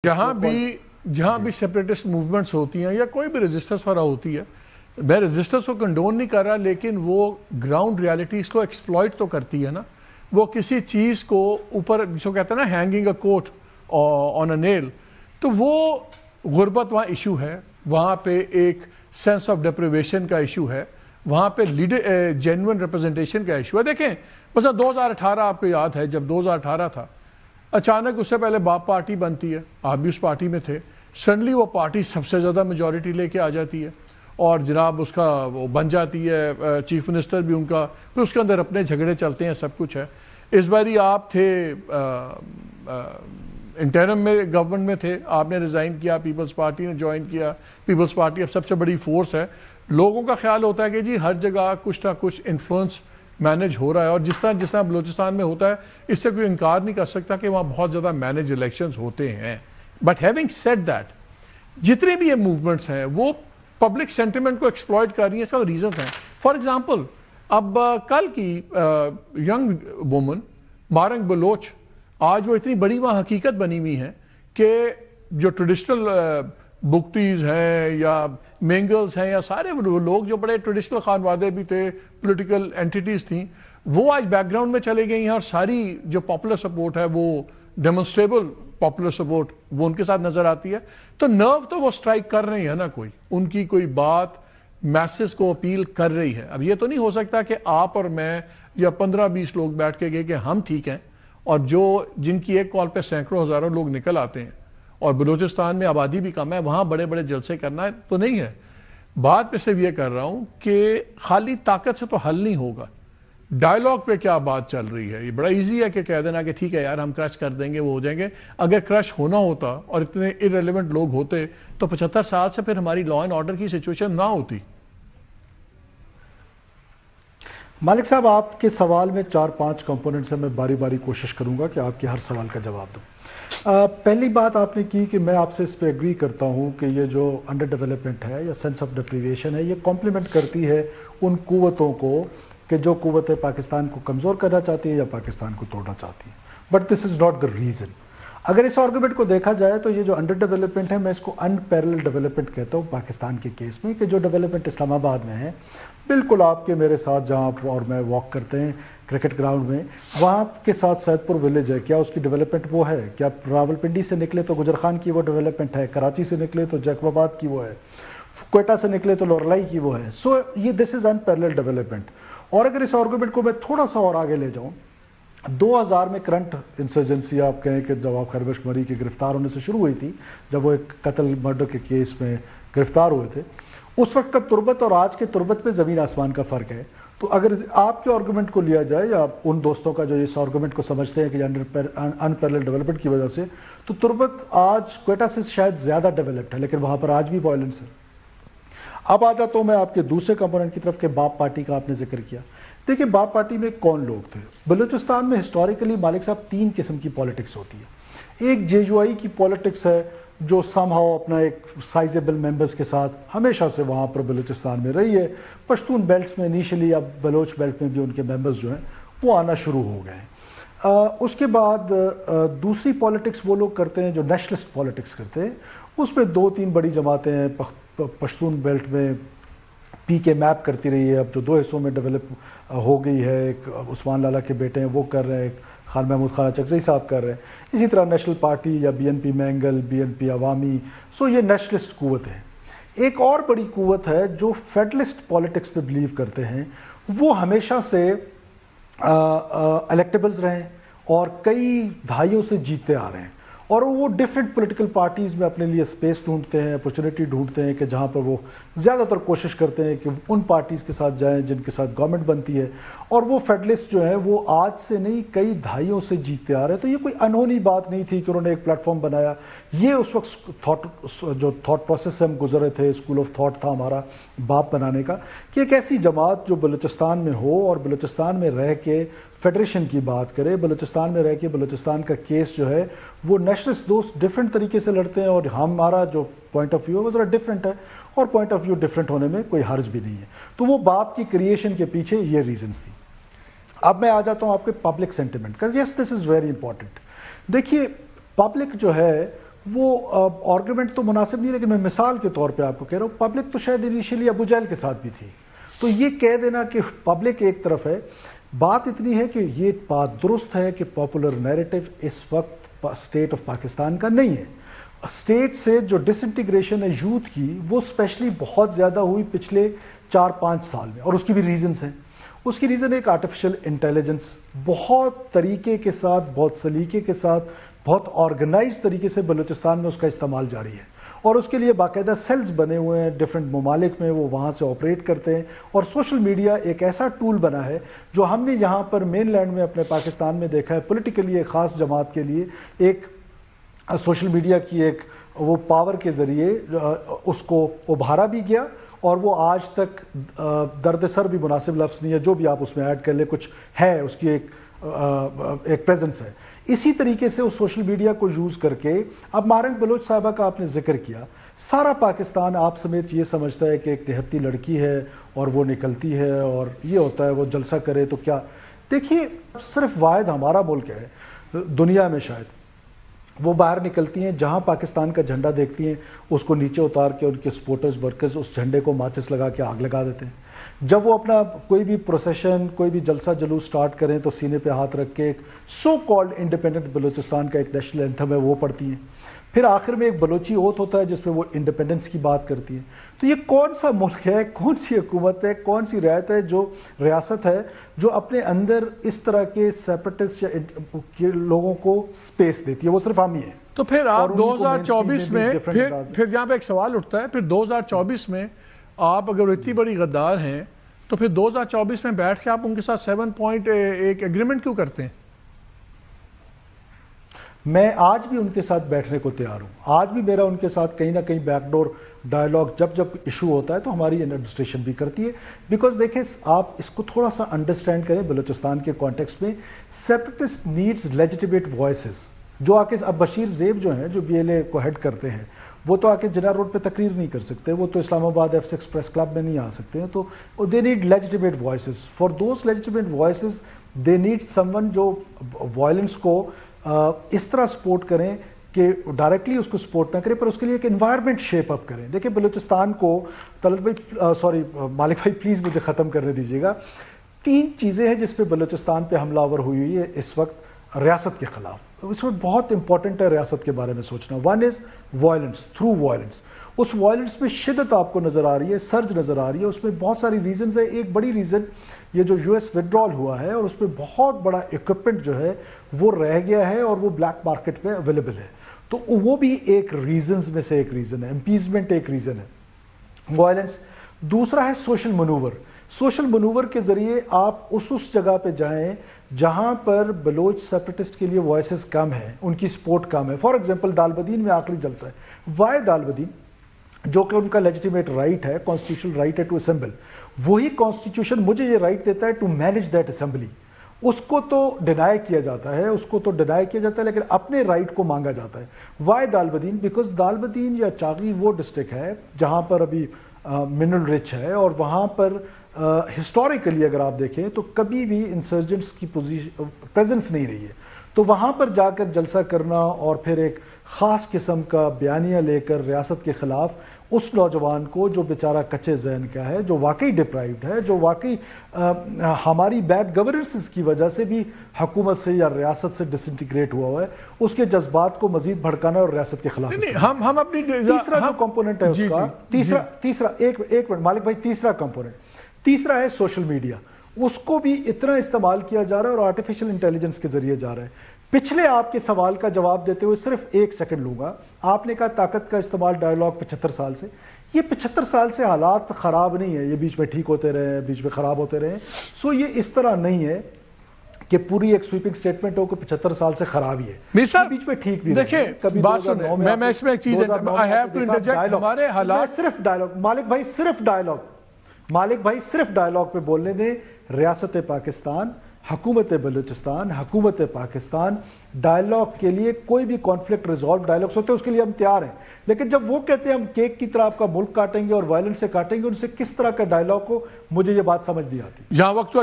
जहाँ भी separatist movements होती हैं या कोई भी रेजिस्टेंस वगैरह होती है, मैं रेजिस्टेंस को कंडोन नहीं कर रहा, लेकिन वो ग्राउंड रियलिटीज़ को एक्सप्लॉइट तो करती है ना। वो किसी चीज़ को ऊपर जो कहते हैं ना hanging a coat on a nail, तो वो गुर्बत वहाँ इशू है, वहाँ पे एक सेंस ऑफ डिप्रिवेशन का इशू है, वहाँ पे लीडर जेन्युइन रिप्रेजेंटेशन का इशू है। देखें मतलब 2018 आपको याद है, जब 2018 था, अचानक उससे पहले बाप पार्टी बनती है, आप भी उस पार्टी में थे, सडनली वो पार्टी सबसे ज़्यादा मेजॉरिटी लेके आ जाती है और जनाब उसका वो बन जाती है चीफ मिनिस्टर भी उनका, फिर उसके अंदर अपने झगड़े चलते हैं, सब कुछ है। इस बारी आप थे इंटरम में, गवर्नमेंट में थे, आपने रिज़ाइन किया, पीपल्स पार्टी ने ज्वाइन किया। पीपल्स पार्टी अब सबसे बड़ी फोर्स है। लोगों का ख्याल होता है कि जी हर जगह कुछ ना कुछ इन्फ्लुएंस मैनेज हो रहा है, और जिस तरह बलूचिस्तान में होता है, इससे कोई इनकार नहीं कर सकता कि वहाँ बहुत ज़्यादा मैनेज इलेक्शंस होते हैं। बट हैविंग सेड दैट, जितने भी ये मूवमेंट्स हैं वो पब्लिक सेंटिमेंट को एक्सप्लॉइट कर रही हैं, सब रीजंस हैं। फॉर एग्जांपल, अब कल की यंग वुमन मारंग बलोच, आज वो इतनी बड़ी वहाँ हकीकत बनी हुई है कि जो ट्रेडिशनल बुकटीज हैं या मेंगल्स हैं या सारे लोग जो बड़े ट्रेडिशनल खानवादे भी थे, पॉलिटिकल एंटिटीज थी, वो आज बैकग्राउंड में चले गई हैं, और सारी जो पॉपुलर सपोर्ट है, वो डेमोन्स्ट्रेबल पॉपुलर सपोर्ट, वो उनके साथ नजर आती है। तो नर्व तो वो स्ट्राइक कर रही है ना, उनकी कोई बात मैसेज को अपील कर रही है। अब ये तो नहीं हो सकता कि आप और मैं या 15-20 लोग बैठ के गए कि हम ठीक हैं, और जिनकी एक कॉल पे सैकड़ों हजारों लोग निकल आते हैं, और बलूचिस्तान में आबादी भी कम है, वहाँ बड़े बड़े जलसे करना तो नहीं है। बात मैं सिर्फ ये कर रहा हूँ कि खाली ताकत से तो हल नहीं होगा। डायलॉग पे क्या बात चल रही है, ये बड़ा इजी है कि कह देना कि ठीक है यार हम क्रश कर देंगे, वो हो जाएंगे। अगर क्रश होना होता और इतने इररिलेवेंट लोग होते तो 75 साल से फिर हमारी लॉ एंड ऑर्डर की सिचुएशन ना होती। मालिक साहब, आपके सवाल में 4-5 कंपोनेंट्स हैं, मैं बारी बारी कोशिश करूंगा कि आपके हर सवाल का जवाब दूं। पहली बात आपने की कि मैं आपसे इस पे एग्री करता हूं कि ये जो अंडर डेवलपमेंट है या सेंस ऑफ डिप्रिवेशन है, ये कॉम्प्लीमेंट करती है उन कुव्वतों को कि जो कुव्वतें पाकिस्तान को कमज़ोर करना चाहती है या पाकिस्तान को तोड़ना चाहती है। But this is not the reason. अगर इस आर्गूमेंट को देखा जाए तो ये जो अंडर डेवलपमेंट है, मैं इसको अनपैरेलल डेवलपमेंट कहता हूँ पाकिस्तान के केस में, कि जो डेवलपमेंट इस्लामाबाद में है, बिल्कुल आपके मेरे साथ जहाँ आप और मैं वॉक करते हैं क्रिकेट ग्राउंड में, वहाँ के साथ सैदपुर विलेज है, क्या उसकी डेवलपमेंट वो है? क्या रावलपिंडी से निकले तो गुजर खान की वो डेवलपमेंट है, कराची से निकले तो जैकबाबाद की वो है, क्वेटा से निकले तो लोरलाई की वो है। सो ये दिस इज़ अनपैरेलल डेवलपमेंट। और अगर इस आर्गूमेंट को मैं थोड़ा सा और आगे ले जाऊँ, 2000 में करंट इंसर्जेंसी आप कहें कि जब आप खरबश मरी के गिरफ्तार होने से शुरू हुई थी, जब वो एक कत्ल मर्डर के केस में गिरफ्तार हुए थे, उस वक्त का तुर्बत और आज के तुर्बत में ज़मीन आसमान का फ़र्क है। तो अगर आपके आर्गूमेंट को लिया जाए या उन दोस्तों का जो इस आर्गूमेंट को समझते हैं कि अनपैरेलल डेवलपमेंट की वजह से, तो तुर्बत आज क्वेटा से शायद ज़्यादा डेवलप्ड है, लेकिन वहाँ पर आज भी वायलेंस है। अब आ जाता हूँ मैं आपके दूसरे कंपोनेंट की तरफ के बाप पार्टी का आपने जिक्र किया। देखिए, बाप पार्टी में कौन लोग थे? बलूचिस्तान में हिस्टोरिकली मालिक साहब 3 किस्म की पॉलिटिक्स होती है। एक जेजुआई की पॉलिटिक्स है जो समहाउ अपना एक साइजेबल मेंबर्स के साथ हमेशा से वहाँ पर बलूचिस्तान में रही है। पश्तून बेल्ट में इनिशियली, अब बलोच बेल्ट में भी उनके मेंबर्स जो हैं वो आना शुरू हो गए हैं। उसके बाद दूसरी पॉलिटिक्स वो लोग करते हैं जो नेशनलिस्ट पॉलिटिक्स करते हैं। उसमें 2-3 बड़ी जमातें हैं। पश्तून बेल्ट में पीके मैप करती रही है, अब जो 2 हिस्सों में डेवलप हो गई है। एक उस्मान लाला के बेटे हैं वो कर रहे हैं, खान महमूद खान चकजई साहब कर रहे हैं। इसी तरह नेशनल पार्टी या बीएनपी मैंगल, बीएनपी अवामी, सो ये नेशनलिस्ट कुव्वत है। एक और बड़ी कुव्वत है जो फेडरलिस्ट पॉलिटिक्स पे बिलीव करते हैं, वो हमेशा से इलेक्टेबल्स रहे और कई दहाइयों से जीतते आ रहे हैं, और वो डिफरेंट पॉलिटिकल पार्टीज़ में अपने लिए स्पेस ढूंढते हैं, अपॉर्चुनिटी ढूंढते हैं कि जहाँ पर वो ज़्यादातर कोशिश करते हैं कि उन पार्टीज़ के साथ जाएं जिनके साथ गवर्नमेंट बनती है। और वो फेडरलिस्ट जो है वो आज से नहीं, कई दहाइयों से जीतते आ रहे हैं। तो ये कोई अनहोनी बात नहीं थी कि उन्होंने एक प्लेटफॉर्म बनाया। ये उस वक्त जो थॉट प्रोसेस से हम गुजरे थे, स्कूल ऑफ थॉट था हमारा बाप बनाने का, कि एक ऐसी जमात जो बलूचिस्तान में हो और बलूचिस्तान में रह के फेडरेशन की बात करे, बलूचिस्तान में रह के बलूचिस्तान का केस जो है वो नेशनलिस्ट दोस्त डिफरेंट तरीके से लड़ते हैं, और हमारा जो पॉइंट ऑफ व्यू है वो ज़रा डिफरेंट है, और पॉइंट ऑफ व्यू डिफरेंट होने में कोई हर्ज भी नहीं है। तो वो बाप की क्रिएशन के पीछे ये रीजंस थी। अब मैं आ जाता हूँ आपके पब्लिक सेंटिमेंट का। Yes, this is very important. देखिए, पब्लिक जो है وہ آرگومنٹ تو مناسب نہیں، لیکن میں مثال کے طور پہ آپ کو کہہ رہا ہوں، پبلک تو شاید انیشیلی ابو جہل کے ساتھ بھی تھی، تو یہ کہہ دینا کہ پبلک ایک طرف ہے، بات اتنی ہے کہ یہ بات درست ہے کہ پاپولر نیریٹو اس وقت اسٹیٹ آف پاکستان کا نہیں ہے. اسٹیٹ سے جو ڈس انٹیگریشن ہے یوتھ کی، وہ اسپیشلی بہت زیادہ ہوئی پچھلے 4-5 سال میں، اور اس کی بھی ریزنز ہیں. اس کی ریزن ایک آرٹیفیشل انٹیلیجنس بہت طریقے کے ساتھ، بہت سلیقے کے ساتھ، بہت آرگنائز طریقے سے بلوچستان میں اس کا استعمال جاری ہے، اور اس کے لیے باقاعدہ سیلز بنے ہوئے ہیں ڈفرینٹ ممالک میں، وہ وہاں سے آپریٹ کرتے ہیں. اور سوشل میڈیا ایک ایسا ٹول بنا ہے جو ہم نے یہاں پر مین لینڈ میں اپنے پاکستان میں دیکھا ہے، پولیٹیکلی ایک خاص جماعت کے لیے ایک سوشل میڈیا کی ایک وہ پاور کے ذریعے اس کو ابھارا بھی گیا، اور وہ آج تک درد سر بھی مناسب لفظ نہیں ہے، جو بھی آپ اس میں ایڈ کر لیں کچھ ہے، اس کی ایک پریزنس ہے. اسی طریقے سے اس سوشل میڈیا کو یوز کر کے، اب مارنگ بلوچ صاحبہ کا آپ نے ذکر کیا، سارا پاکستان آپ سمیت یہ سمجھتا ہے کہ ایک نہتی لڑکی ہے اور وہ نکلتی ہے اور یہ ہوتا ہے وہ جلسہ کرے تو کیا. دیکھیے صرف واحد ہمارا ملک ہے دنیا میں شاید، وہ باہر نکلتی ہیں، جہاں پاکستان کا جھنڈا دیکھتی ہیں اس کو نیچے اتار کے ان کے سپورٹرز ورکرز اس جھنڈے کو ماچس لگا کے آگ لگا دیتے ہیں. جب وہ اپنا کوئی بھی پروسیشن، کوئی بھی جلسہ جلوس سٹارٹ کریں تو سینے پہ ہاتھ رکھ کے ایک سو کالڈ انڈیپینڈنٹ بلوچستان کا ایک نیشنل اینتھم ہے وہ پڑھتی ہیں. پھر آخر میں ایک بلوچی اوتھ ہوتا ہے جس پہ وہ انڈیپینڈنس کی بات کرتی ہیں. تو یہ کون سا ملک ہے، کون سی حکومت ہے، کون سی ریاست ہے، جو ریاست ہے جو اپنے اندر اس طرح کے سیپریٹسٹ یا لوگوں کو سپیس دیتی ہے؟ وہ صرف ہم ہی ہیں. تو پھر آپ 2024 میں پھر یہاں پہ ایک سوال اٹھتا ہے، پھر 2024 میں آپ اگر اتنی بڑی غدار ہیں تو پھر 2024 میں بیٹھ کے آپ ان کے ساتھ 7 پوائنٹ ایک ایگریمنٹ کیوں کرتے ہیں؟ میں آج بھی ان کے ساتھ بیٹھنے کو تیار ہوں. آج بھی میرا ان کے ساتھ کہیں نہ کہیں بیک ڈور ڈائلاگ جب ایشو ہوتا ہے تو ہماری ایڈمنسٹریشن بھی کرتی ہے. بیکاز دیکھیں آپ اس کو تھوڑا سا انڈرسٹینڈ کریں بلوچستان کے کانٹیکسٹ میں، سیپریٹسٹ نیڈز لیجیٹیمیٹ وائسز. جو آ کے اب بشیر زیب جو ہیں جو BLA کو ہیڈ کرتے ہیں، وہ تو آ کے جناح روڈ پہ تقریر نہیں کر سکتے، وہ تو اسلام آباد F6 پریس کلب میں نہیں آ سکتے ہیں. تو they need legitimate voices. For those legitimate voices they need some one جو وائلنس کو اس طرح سپورٹ کریں کہ ڈائریکٹلی اس کو سپورٹ نہ کریں، پر اس کے لیے ایک انوائرمنٹ شیپ اپ کریں. دیکھیں بلوچستان کو طلعت بھائی مالک بھائی پلیز مجھے ختم کرنے دیجیے گا. 3 چیزیں ہیں جس پہ بلوچستان پہ حملہ آور ہوئی ہے اس وقت ریاست کے خلاف. اس میں بہت امپورٹنٹ ہے ریاست کے بارے میں سوچنا. 1 is violence through violence. Us violence میں شدت آپ کو نظر آ رہی ہے، سرج نظر آ رہی ہے. اس میں بہت ساری ریزنز ہیں. ایک بڑی ریزن یہ جو US وڈرال ہوا ہے اور اس میں بہت بڑا اکوپمنٹ جو ہے وہ رہ گیا ہے اور وہ بلیک مارکیٹ پہ اویلیبل ہے. تو وہ بھی ایک ریزنز میں سے ایک ریزن ہے. امپیزمنٹ ایک ریزن ہے، وائلنس. دوسرا ہے سوشل منوور. سوشل منوور کے ذریعے آپ اس جگہ پہ جائیں جہاں پر بلوچ سیپریٹسٹ کے لیے وائسز کم ہیں، ان کی سپورٹ کم ہے. فار ایگزامپل دالبدین میں آخری جلسہ ہے، وائی دالبدین جو کہ ان کا لیجیٹیمیٹ رائٹ ہے، کانسٹیٹیوشنل رائٹ ہے ٹو اسمبل. وہی کانسٹیٹیوشن مجھے یہ رائٹ دیتا ہے ٹو مینیج دیٹ اسمبلی. اس کو تو ڈینائی کیا جاتا ہے، لیکن اپنے رائٹ کو مانگا جاتا ہے. وائی دالبدین؟ بیکاز دالبدین یا چاغی وہ ڈسٹرکٹ ہے جہاں پر ابھی منرل رچ ہے، اور وہاں پر ہسٹوریکلی اگر آپ دیکھیں تو کبھی بھی انسرجنٹس کی پریزنس نہیں رہی ہے. تو وہاں پر جا کر جلسہ کرنا اور پھر ایک خاص قسم کا بیانیہ لے کر ریاست کے خلاف اس نوجوان کو جو بیچارہ کچے ذہن کا ہے، جو واقعی ڈپرائیوڈ ہے، جو واقعی ہماری بیڈ گورننس کی وجہ سے بھی حکومت سے یا ریاست سے ڈس انٹیگریٹ ہوا ہے، اس کے جذبات کو مزید بھڑکانا اور ریاست کے خلاف. ہم اپنی تیسرا جو کمپوننٹ ہے اس کا، تیسرا ایک منٹ مالک بھائی، تیسرا ہے سوشل میڈیا. اس کو بھی اتنا استعمال کیا جا رہا ہے اور آرٹیفیشل انٹیلیجنس کے ذریعے جا رہا ہے. پچھلے آپ کے سوال کا جواب دیتے ہوئے صرف 1 سیکنڈ لوں گا. آپ نے کہا طاقت کا استعمال ڈائیلاگ 75 سال سے. یہ 75 سال سے حالات خراب نہیں ہے، یہ بیچ میں ٹھیک ہوتے رہے ہیں، بیچ میں خراب ہوتے رہے ہیں. سو یہ اس طرح نہیں ہے کہ پوری ایک سویپنگ سٹیٹمنٹ ہو کہ 75 سال سے خراب ہی ہے، بیچ میں ٹھیک بھی. دیکھیں بات سنیں، میں اس میں ایک چیز آئی ہیو ٹو انٹرجیکٹ. ہمارے حالات صرف ڈائیلاگ، مالک بھائی صرف ڈائیلاگ پہ بولنے دیں. ریاست پاکستان، حکومت بلوچستان، حکومت پاکستان ڈائیلاگ کے لیے کوئی بھی کانفلکٹ ریزالو ڈائیلاگس ہوتے ہیں اس کے لیے ہم تیار ہیں. لیکن جب وہ کہتے ہیں ہم کیک کی طرح آپ کا ملک کاٹیں گے اور وائلنس سے کاٹیں گے، ان سے کس طرح کا ڈائیلاگ ہو، مجھے یہ بات سمجھ نہیں آتی. یہاں وقت